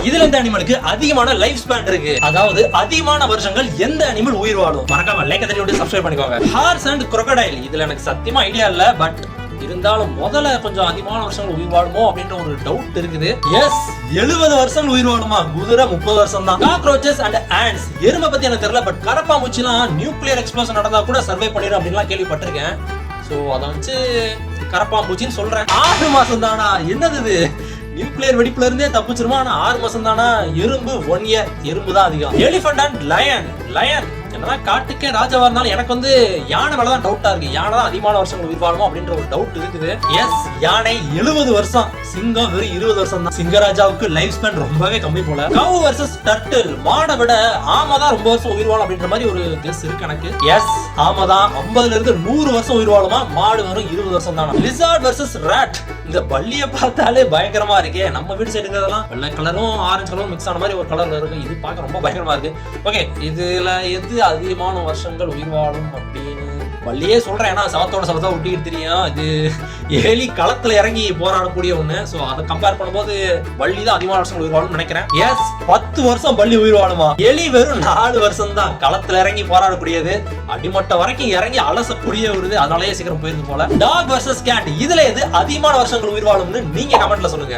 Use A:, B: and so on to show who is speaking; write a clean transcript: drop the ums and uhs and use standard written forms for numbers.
A: இதுல எந்த அனிமலுக்கு அதிகமான லைஃப் ஸ்பேன் இருக்கு, அதாவது அதிகமான வருஷங்கள் எந்த அனிமல் உயிர் வாழும்? மறக்காம லைக் தட்டி விட்டு சப்ஸ்கிரைப் பண்ணிக்கோங்க. ஹார்ஸ் அண்ட் crocodile, இதுல எனக்கு சத்தியமா ஐடியா இல்ல, பட் இருந்தாலும் முதல்ல கொஞ்சம் அதிகமான வருஷங்கள் உயிர் வாழுமோ அப்படின்ற ஒரு டவுட் இருக்குது. எஸ், 70 வருஷங்கள் உயிர் வாழுமா? குதிரை 30 வருஷம் தான். காக்ரோச்சஸ் அண்ட் ஆண்ட்ஸ், எருமை பத்தி எனக்கு தெரியல, பட் கரப்பாம்பூச்சிலாம் நியூக்ளியர் எக்ஸ்ப்ளோஷன் நடந்தா கூட சர்வை பண்ணிடும் அப்படின்லாம் கேள்விப்பட்டிருக்கேன். சோ அதை வச்சு கரப்பாம்பூச்சின்னு சொல்றேன். 6 மாசம் தானா? என்னது இது? நியூக்ளியர் வெடிப்புல இருந்தே தப்பிச்சிருமா? ஆனா 6 மாசம் தானா? எறும்பு 1 year. எறும்பு தான் அதிகம். எலிஃபண்ட் அண்ட் லயன் என்னதான் காட்டுக்கே ராஜாவா இருந்தாலும் எனக்கு வந்து யானை மேலதான் டவுட்டா இருக்கு. யானை தான் அதிகமான வருஷங்கள் உயிர் வாழும் அப்படின்ற ஒரு டவுட் இருக்குது. எஸ், யானை 70 வருஷம், சிங்கம் வெறும் 20 வருஷம் தான். சிங்கராஜாவுக்கு லைஃப் ஸ்பேன் ரொம்பவே கம்மி போல. கவ் வர்சஸ் டர்ட்டில், மாடை விட ஆமை தான் ரொம்ப வருஷம் உயிர் வாழும் அப்படின்ற மாதிரி ஒரு கெஸ் இருக்கு எனக்கு. எஸ், ஆமை தான் 50ல இருந்து 100 வருஷம் உயிர் வாழுமா, மாடு வரும் 20 வருஷம் தானா. லிசார்ட் வர்சஸ் ராட், இந்த பல்லிய பார்த்தாலே பயங்கரமா இருக்கே. நம்ம வீடு சைடு இருக்கிறதெல்லாம் வெள்ளை கலரும் ஆரஞ்சு கலரும் மிக்ஸ் ஆன மாதிரி ஒரு கலர்ல இருக்கு. இது பார்க்க ரொம்ப பயங்கரமா இருக்கு. ஓகே, இதுல எது அதிகமான வருஷங்கள் உயிர் வாழும் அப்படின்னு பள்ளியே சொல்றேன். ஏன்னா சவத்தோட சவத்தா ஒட்டிக்கிட்டு தெரியும். இது எலி களத்துல இறங்கி போராடக்கூடிய ஒண்ணு. சோ அதை கம்பேர் பண்ணும்போது பள்ளி தான் அதிகமான வருஷங்கள் உயிர் வாழும் நினைக்கிறேன். எஸ், 10 வருஷம் பள்ளி உயிர் வாழுமா? எலி வெறும் 4 வருஷம் தான். களத்துல இறங்கி போராடக்கூடியது, அடிமட்ட வரைக்கும் இறங்கி அலசக்கூடிய வருது, அதனாலேயே சீக்கிரம் போயிருது போல. டாக் வர்சஸ் கேட், இதுல எது அதிகமான வருஷங்கள் உயிர் வாழும்னு நீங்க கமெண்ட்ல சொல்லுங்க.